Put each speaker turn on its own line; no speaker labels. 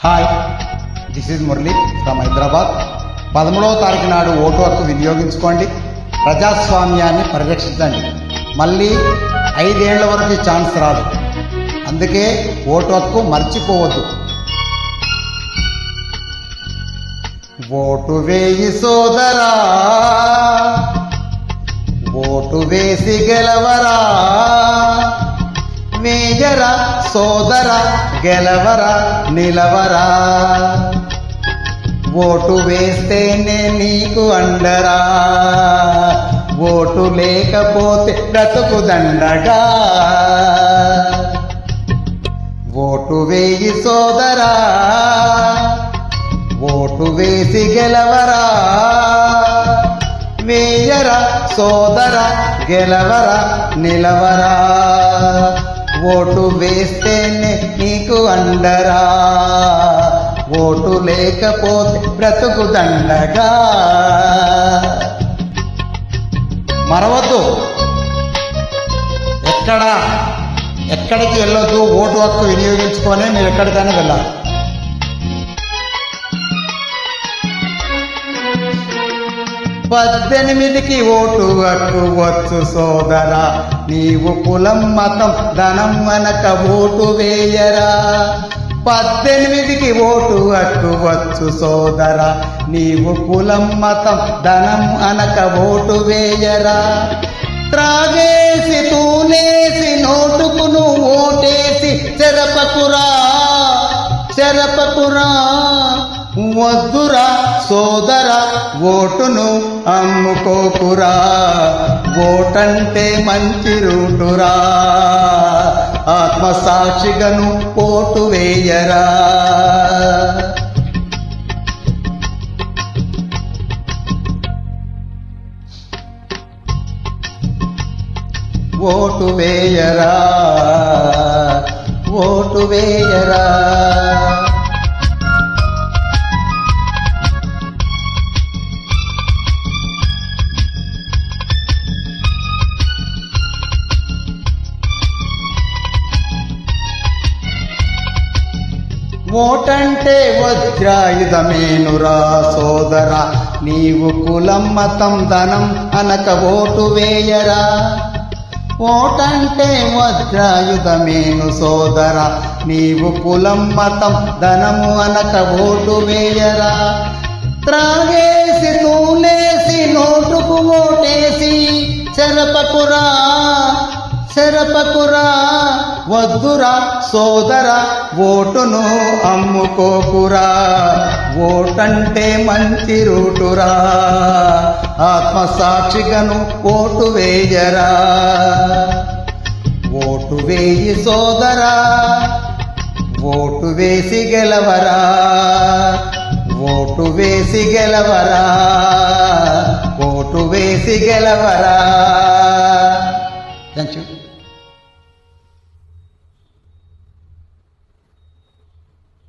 Hi, this is Murali from Hyderabad. 13వ తారీఖు నాడు ఓటు హక్కు వినియోగించుకోండి. ప్రజాస్వామ్యాన్ని పరిరక్షించండి. మళ్ళీ 5 ఏళ్ల వరకు ఛాన్స్ రాదు. అందుకే ఓటు హక్కు మర్చిపోవద్దు. ఓటు వేయి సోదరా, ఓటు వేసి గెలవరా, వేయరా సోదరా, గెలవరా నిలవరా. ఓటు వేస్తేనే నీకు అండరా, ఓటు లేకపోతే బ్రతుకు దండగా. ఓటు వేయి సోదరా, ఓటు వేసి గెలవరా, వేయరా సోదరా, గెలవరా నిలవరా. ఓటు వేస్తేనే నీకు అండరా, ఓటు లేకపోతే బ్రతుకు దండగా. మరవద్దు, ఎక్కడికి వెళ్ళొద్దు. ఓటు హక్కు వినియోగించుకొని మీరు ఎక్కడికైనా వెళ్ళాలి. పద్దెనిమిదికి ఓటు హక్కు వచ్చు సోదరా, నీవు కులం మతం ధనం అనక ఓటు వేయరా. 18కి ఓటు హక్కు వచ్చు సోదరా, నీవు కులం మతం ధనం అనక ఓటు వేయరా. త్రాగేసి తూనేసి నోటుకు నువ్వు ఓటేసి చెరపకురా, చెరపకురా. వద్దురా సోదరా, ఓటును అమ్ముకోకురా. ఓటంటే మంచి రూటురా, ఆత్మసాక్షిగను ఓటు వేయరా. ఓటు వేయరా, ఓటు వేయరా. ఓటంటే వజ్రాయుధమేనురా సోదరా, నీవు కులం మతం ధనం అనక ఓటు వేయరా. ఓటంటే వజ్రాయుధమేను సోదరా, నీవు కులం మతం ధనము అనక ఓటు వేయరా. త్రాగేసి తూలేసి నోటుకు ఓటేసి చెరపకురా, చెరపకురా. వద్దురా సోదరా, ఓటును అమ్ముకోకురా. ఓటంటే మంచి రూటురా, ఆత్మసాక్షిగను ఓటు వేయరా. ఓటు వేయి సోదరా, ఓటు వేసి గెలవరా, ఓటు వేసి గెలవరా, ఓటు వేసి గెలవరా. Thank you.